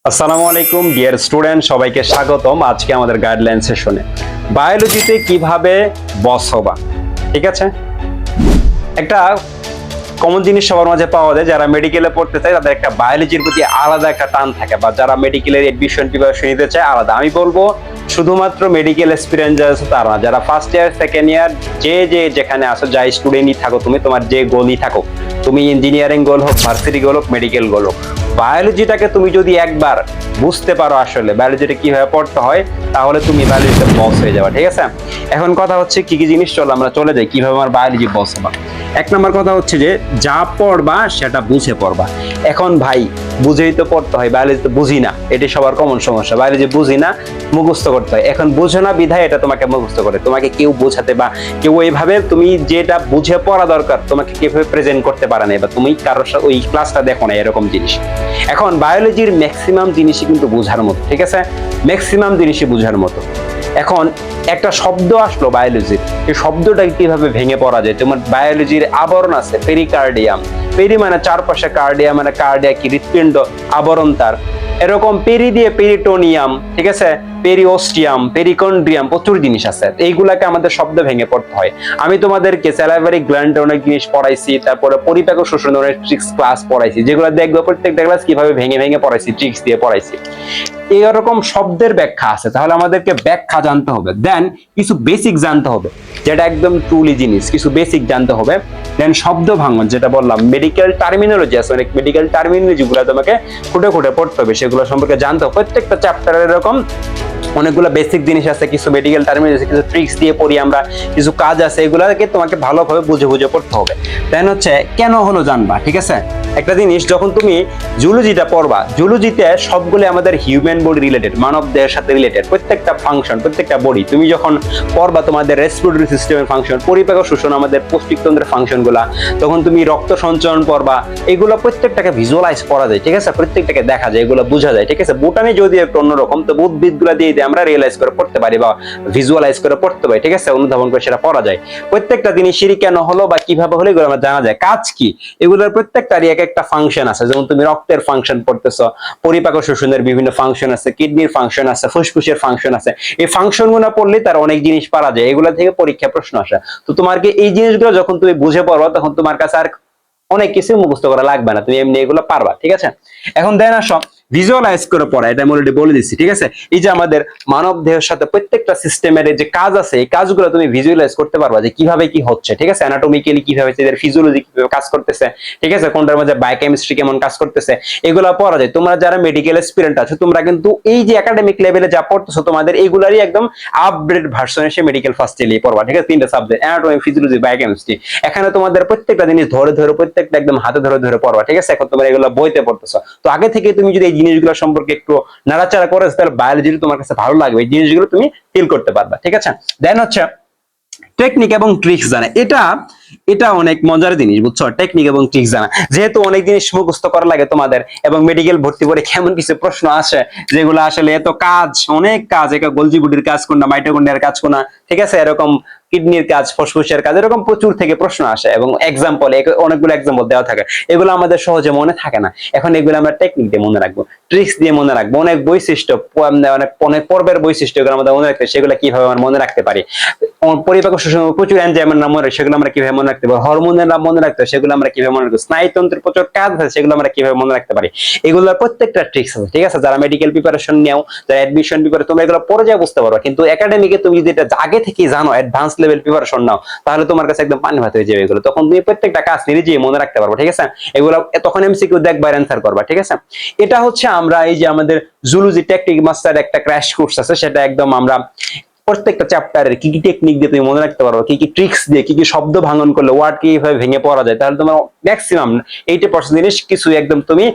আসসালামু আলাইকুম dear student, সবাইকে স্বাগতম আজকে আমাদের গাইডলাইন সেশনে। বায়োলজিতে কিভাবে বস হবা, ঠিক আছে। একটা কমন জিনিস সবার মাঝে পাওয়া যায়, যারা মেডিকেলে পড়তে চায় তাদের একটা বায়োলজির প্রতি আলাদা একটা টান থাকে, বা যারা মেডিকেলের এডমিশন প্রিপারেশন নিতে চায় আলাদা। আমি বলবো শুধুমাত্র মেডিকেল এক্সপিরিয়েন্স যারা আছে তারা না, যারা ফার্স্ট ইয়ার সেকেন্ড ইয়ার যে যেখানে আসো, যা স্টুডেন্টই থাকো তুমি, তোমার যে গোলই থাকো, তুমি ইঞ্জিনিয়ারিং গোল হোক, ভার্সিটি গোল হোক, মেডিকেল গোল হোক, বায়োলজিটাকে তুমি যদি একবার বুঝতে পারো আসলে বায়োলজিটা কিভাবে পড়তে হয়, তাহলে তুমি বায়োলজিতে বস হয়ে যাবে, ঠিক আছে। এখন কথা হচ্ছে কি কি জিনিস, চলো আমরা চলে যাই কিভাবে আমার বায়োলজি বস হবা। এক নম্বর কথা হচ্ছে যে যা পড়বা সেটা বুঝে পড়বা। এখন ভাই বুঝেই তো পড়তে হয়, বায়োলজি তো বুঝি না, এটি সবার কমন সমস্যা। বায়োলজি বুঝি না, মুখস্থ করতে হয়। এখন বুঝো না বিধায় এটা তোমাকে মুখস্থ করে, তোমাকে কেউ বোঝাতে বা কেউ এইভাবে তুমি যেটা বুঝে পড়া দরকার তোমাকে কিভাবে প্রেজেন্ট করতে পারে না, বা তুমি কারোর সাথে ওই ক্লাসটা দেখো না, এরকম জিনিস। এখন বায়োলজির ম্যাক্সিমাম জিনিসই কিন্তু বোঝার মতো, ঠিক আছে, ম্যাক্সিমাম জিনিসই বোঝার মতো। এখন একটা শব্দ আসলো বায়োলজির, এই শব্দটাকে কিভাবে ভেঙে পড়া যায়। তোমার বায়োলজির আবরণ আছে পেরিকার্ডিয়াম, পেরি মানে চারপাশে, কার্ডিয়া মানে কার্ডিয়া কি হৃৎপিণ্ড, আবরণ তার। এরকম পেরি দিয়ে পেরিটোনিয়াম, ঠিক আছে, পেরিওস্টিয়াম, পেরিকন্ড্রিয়াম, প্রচুর জিনিস আছে। এইগুলাকে আমাদের শব্দ ভেঙে পড়তে হয়। আমি তোমাদেরকে স্যালাইভারি গ্ল্যান্ড অনেক জিনিস পড়াইছি, তারপরে পরিপাক শোষণ অনেক ট্রিক্স ক্লাস পড়াইছি, যেগুলো দেখবো প্রত্যেকটা ক্লাস কিভাবে ভেঙে ভেঙে পড়াইছি, ট্রিক্স দিয়ে পড়াইছি। এরকম শব্দের ব্যাখ্যা আছে, তাহলে আমাদেরকে ব্যাখ্যা জানতে হবে। দেন কিছু বেসিক জানতে হবে, যেটা একদম ট্রুলি জিনিস, কিছু বেসিক জানতে হবে। দেন শব্দ ভাঙন, যেটা বললাম মেডিকেল টার্মিনোলজি আছে, অনেক মেডিকেল টার্মিনোলজি গুলো তোমাকে খুঁটে খুঁটে পড়তে হবে, সেগুলো সম্পর্কে জানতে হবে। প্রত্যেকটা চ্যাপ্টারের এরকম অনেকগুলো বেসিক জিনিস আছে, কিছু মেডিকেল টার্মিনোলজি আছে, কিছু ট্রিক্স দিয়ে পড়ি আমরা, কিছু কাজ আছে, এগুলোকে তোমাকে ভালোভাবে বুঝে বুঝে পড়তে হবে। দেন হচ্ছে কেন হলো জানবা, ঠিক আছে। একটা জিনিস, যখন তুমি জুলজিটা পড়বা, জুলজিতে সবগুলো আমাদের হিউম্যান বডি রিলেটেড, মানব দেহের সাথে রিলেটেড, প্রত্যেকটা ফাংশন, প্রত্যেকটা বডি তুমি যখন পড়বা, তোমাদের রেসপিরেটরি সিস্টেমের ফাংশন, পরিপাক শোষণ, আমাদের পৌষ্টিকতন্ত্রের ফাংশন গুলা, তখন তুমি রক্ত সঞ্চালন পড়বা, এগুলো প্রত্যেকটাকে ভিজুয়ালাইজ করা যায়, ঠিক আছে, প্রত্যেকটাকে দেখা যায়, এগুলো বোঝা যায়, ঠিক আছে। বোটানি যদি একটু অন্যরকম, তো উদ্ভিদ গুলা দিয়ে আমরা রিয়েলাইজ করে পড়তে পারি বা ভিজুয়ালাইজ করে পড়তে পারি, ঠিক আছে, অনুধাবন করে সেটা পড়া যায়। প্রত্যেকটা জিনিসেরই কেন হলো বা কিভাবে হলো এগুলো আমরা জানা যায়। কাজ কি, এগুলোর প্রত্যেকটারই এক একটা ফাংশন আছে। যেমন তুমি রক্তের ফাংশন পড়তেছো, পরিপাক শোষণের বিভিন্ন ফাংশন আছে, কিডনির ফাংশন আছে, ফুসফুসের ফাংশন আছে। এই ফাংশন গুলো পড়লে তার অনেক জিনিস পারা যায়, এগুলো থেকে পরীক্ষা প্রশ্ন আসে। তো তোমার কি এই জিনিসগুলো যখন তুমি বুঝে পড়বা, তখন তোমার কাছে আর অনেক কিছু মুখস্থ করা লাগবে না, তুমি এমনি এগুলো পারবা, ঠিক আছে। এখন দেন আসো ভিজুয়ালাইজ করে পড়া, এটা আমি অলরেডি বলে দিচ্ছি, ঠিক আছে। এই যে আমাদের মানব দেহের সাথে প্রত্যেকটা সিস্টেমের যে কাজ আছে, এই কাজগুলো তুমি ভিজুয়ালাইজ করতে পারবা, যে কিভাবে কি হচ্ছে, ঠিক আছে, অ্যানাটমিক্যালি কিভাবে এদের ফিজিওলজি কিভাবে কাজ করতেছে, ঠিক আছে, কোনটার মধ্যে বায়োকেমিস্ট্রি কেমন কাজ করতেছে, এগুলো পড়া যায়। তোমরা যারা মেডিকেল স্টুডেন্ট আছো, তোমরা কিন্তু এই যে একাডেমিক লেভেলে যা পড়তেছো, তোমাদের এইগুলারই একদম আপডেট ভার্সন এসে মেডিকেল ফার্স্ট ইয়ারে পড়বা, ঠিক আছে। তিনটা সাবজেক্ট, অ্যানাটমি, ফিজিওলজি, বায়োকেমিস্ট্রি, এখানে তোমাদের প্রত্যেকটা জিনিস ধরে ধরে, প্রত্যেকটা একদম হাতে ধরে ধরে পড়বা, ঠিক আছে। এখন তোমরা এগুলো বইতে পড়তেছো, তো আগে থেকে তুমি যদি এই জিনিসগুলো সম্পর্কে একটু নাড়াচাড়া করে, তাহলে বায়োলজি তোমার কাছে ভালো লাগবে, এই জিনিসগুলো তুমি ফিল করতে পারবা, ঠিক আছে। দেন হচ্ছে টেকনিক এবং ট্রিক্স জানা, এটা এটা অনেক মজার জিনিস, বুঝছো, টেকনিক এবং ট্রিক্স জানা। যেহেতু অনেক জিনিস মুখস্থ করা লাগে তোমাদের, এবং মেডিকেল ভর্তি করে কেমন কিছু প্রশ্ন আসে, যেগুলো আসলে এত কাজ, অনেক কাজ, এটা গোলজি বডির কাজ কোনটা, মাইটোকন্ড্রিয়ার কাজ কোনটা, ঠিক আছে, এরকম কিডনির কাজ, ফুসফুসের কাজ, এরকম প্রচুর থেকে প্রশ্ন আসে, এবং এক্সাম্পল, অনেকগুলো এক্সাম্পল দেওয়া থাকে। এগুলো আমাদের সহজে মনে থাকে না, এখন এগুলো আমরা টেকনিক দিয়ে মনে রাখবো, ট্রিক্স দিয়ে মনে রাখবো। অনেক বৈশিষ্ট্য, অনেক অনেক পর্বের বৈশিষ্ট্য, এগুলো আমাদের মনে রাখতে, সেগুলো কিভাবে আমরা মনে রাখতে পারি। পরিপাক শোষণ প্রচুর এনজাইমের নাম মনে রাখি, সেগুলো আমরা কিভাবে মনে রাখতে পারি। হরমোনের নাম মনে রাখতে, সেগুলো আমরা কিভাবে মনে রাখবো। স্নায়ুতন্ত্রের প্রচুর কাজ আছে, সেগুলো আমরা কিভাবে মনে রাখতে পারি। এগুলোর প্রত্যেকটা ট্রিক্স আছে, ঠিক আছে। যারা মেডিকেল প্রিপারেশন নেও, যারা অ্যাডমিশন প্রিপারেশন, তোমরা এগুলো পরে যা বুঝতে পারো, কিন্তু একাডেমিকে তুমি যদি এটা আগে থেকেই জানো, অ্যাডভান্স লেভেল প্রিপারেশন নাও, তাহলে তোমার কাছে একদম পানি ভাত হয়ে যাবে এগুলো। তখন তুমি প্রত্যেকটা কাজ নিজেই মনে রাখতে পারবো, ঠিক আছে। এগুলো তখন এমসিকিউ দেখবা, অ্যান্সার করবা, ঠিক আছে। এটা হচ্ছে আমরা এই যে আমাদের জুলজি টেকনিক মাস্টার একটা ক্র্যাশ কোর্স আছে, সেটা একদম আমরা প্রত্যেকটা চ্যাপ্টারের কি কি টেকনিক দিয়ে তুমি মনে রাখতে পারো, কি কি ট্রিক্স দিয়ে, কি কি শব্দ ভাঙন করলে ওয়ার্ড কিভাবে ভেঙে পড়া যায়, তাহলে তোমার ম্যাক্সিমাম 80% জিনিস কিছু একদম তুমি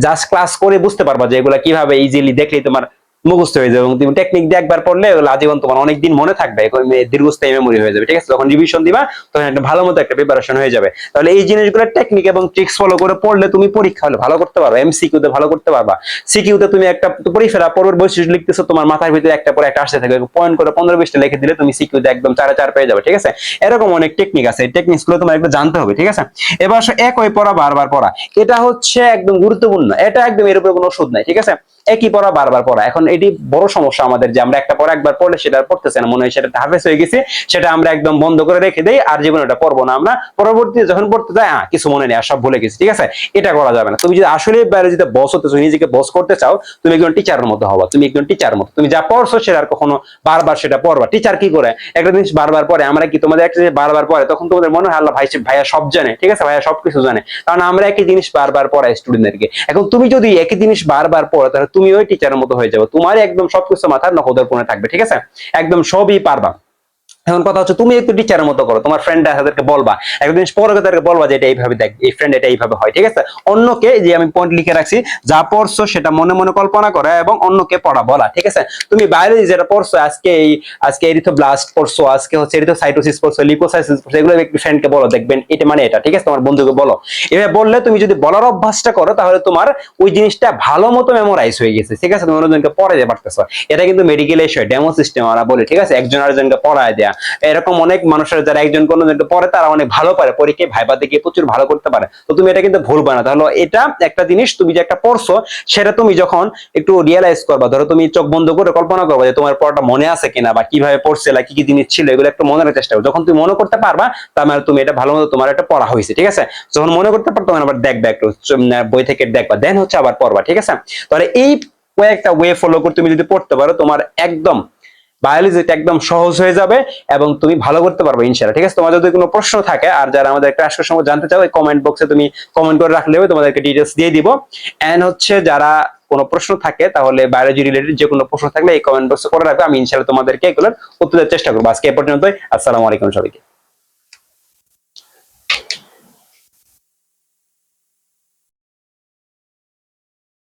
জাস্ট ক্লাস করে বুঝতে পারবা, যে এগুলা কিভাবে ইজিলি দেখলেই তোমার মুখস্থ হয়ে যাবে, এবং তুমি টেকনিক দিয়ে একবার পড়লে এগুলো আজীবন তোমার অনেকদিন মনে থাকবে, দীর্ঘস্থায়ী মেমোরি হয়ে যাবে, ঠিক আছে। যখন রিভিশন দিবা, তখন একটা ভালো মতো একটা প্রিপারেশন হয়ে যাবে। তাহলে এই জিনিসগুলো টেকনিক এবং ট্রিক্স ফলো করে পড়লে তুমি পরীক্ষা হলে ভালো করতে পারবা, এমসিকিউ তে ভালো করতে পারবা। সিকিউ তে তুমি একটা পরিফেরা পর্বের বৈশিষ্ট্য লিখতেছো, তোমার মাথার ভিতরে একটা পরে একটা আসতে থাকবে, পয়েন্ট করে 15-20টা লিখে দিলে তুমি সিকিউ তে একদম 4-4 পেয়ে যাবে, ঠিক আছে। এরকম অনেক টেকনিক আছে, এই টেকনিক্স গুলো তোমার একটু জানতে হবে, ঠিক আছে। এবার একই পড়া বারবার পড়া, এটা হচ্ছে একদম গুরুত্বপূর্ণ, এটা একদম এর উপরে কোনো ওষুধ নাই, ঠিক আছে। একই পড়া বারবার পড়া। এখন এটি বড় সমস্যা আমাদের, যে আমরা একটা পড়া একবার পড়লে সেটা আর পড়তেছে না, মনে হয় সেটা হাফেজ হয়ে গেছে, সেটা আমরা একদম বন্ধ করে রেখে দেই, আর জীবনে ওটা পড়বো না আমরা। পরবর্তীতে যখন পড়তে যাই কিছু মনে নেই, আর সব ভুলে গেছি। ঠিক আছে, এটা করা যাবে না। তুমি যদি আসলে বায়োলজিতে বস হতে চাও, নিজেকে বস করতে চাও, তুমি একজন টিচারের মতো হবা। তুমি একজন টিচারের মতো, তুমি যা পড়ছো সেটা আর কখনো বারবার সেটা পড়বা। টিচার কি করে একটা জিনিস বারবার পড়ে, আমরা কি তোমাদের একটা জিনিস বারবার পড়ে তখন তোমাদের মনে হয় আল্লাহ ভাইয়া সব জানে, ঠিক আছে, ভাইয়া সবকিছু জানে, কারণ আমরা একই জিনিস বারবার পড়াই স্টুডেন্টদেরকে। এখন তুমি যদি একই জিনিস বারবার পড়ো, তাহলে তুমি ওই টিচারের মতো হয়ে যাবে, তোমার একদম সবকিছু মাথার নখদর্পণে থাকবে। ঠিক আছে, একদম সবই পারবা। এখন কথা হচ্ছে তুমি একটু টিচারের মতো করো, তোমার ফ্রেন্ড তাদেরকে বলবা, একদিন পরে তাদেরকে বলবা যে এটা এইভাবে দেখ, এই ফ্রেন্ড এটা এইভাবে হয়। ঠিক আছে, অন্যকে, যে আমি পয়েন্ট লিখে রাখছি, যা পড়ছো সেটা মনে মনে কল্পনা করা এবং অন্যকে পড়া বলা। ঠিক আছে, তুমি বায়োলজি যেটা পড়ছো, আজকে এরিথ্রোব্লাস্ট পড়ছো, আজকে হচ্ছে এরিথ্রোসাইটোসিস পড়ছো, লিপোসাইটোসিস পড়ছো, এগুলো একটু ফ্রেন্ডকে বলো, দেখবেন এটা মানে এটা। ঠিক আছে, তোমার বন্ধুকে বলো। এভাবে বললে তুমি যদি বলার অভ্যাসটা করো, তাহলে তোমার ওই জিনিসটা ভালো মতো মেমোরাইজ হয়ে গেছে। ঠিক আছে, তুমি অন্যজনকে পড়াইতে পারতেছো। এটা কিন্তু মেডিকেল এসে ডেমো সিস্টেম আমরা বলি। ঠিক আছে, একজন আরেকজনকে পড়ায় দেয়া, এরকম অনেক মানুষের যারা একজন কোনো পড়ে তারা অনেক ভালো পারে, পরীক্ষায় ভাইবাতে গিয়ে প্রচুর ভালো করতে পারে। তো তুমি এটা কিন্তু ভুলবা না। তাহলে এটা একটা জিনিস, তুমি যে একটা পড়ছো সেটা তুমি যখন একটু রিয়েলাইজ করবা, ধরো তুমি চোখ বন্ধ করে কল্পনা করবা যে তোমার পড়াটা মনে আছে কিনা, বা কিভাবে পড়ছিলা, কি কি জিনিস ছিল, এগুলো একটু মনে রাখার চেষ্টা করো। যখন তুমি মনে করতে পারবা, তার মানে তুমি এটা ভালো মতো তোমার একটা পড়া হয়েছে। ঠিক আছে, যখন মনে করতে পারো তখন আবার দেখবা, একটু বই থেকে দেখবা, দেন হচ্ছে আবার পড়বা। ঠিক আছে, তাহলে এই কয়েকটা ওয়ে ফলো করে তুমি যদি পড়তে পারো, তোমার একদম বায়োলজিটা একদম সহজ হয়ে যাবে এবং তুমি ভালো করতে পারবে ইনশাআল্লাহ। ঠিক আছে, তোমার যদি কোনো প্রশ্ন থাকে, আর যারা আমাদের ক্লাস সম্পর্কে জানতে চাও, এই কমেন্ট বক্সে তুমি কমেন্ট করে রাখলে তোমাদেরকে ডিটেইলস দিয়ে দিব। এন্ড হচ্ছে যারা কোনো প্রশ্ন থাকে, তাহলে বায়োলজি রিলেটেড যে কোনো প্রশ্ন থাকলে এই কমেন্ট বক্সে করে রাখবে, আমি ইনশাআল্লাহ তোমাদেরকে এগুলোর উত্তর দেওয়ার চেষ্টা করবো। আজকে এ পর্যন্তই। আসসালামু আলাইকুম সবাইকে।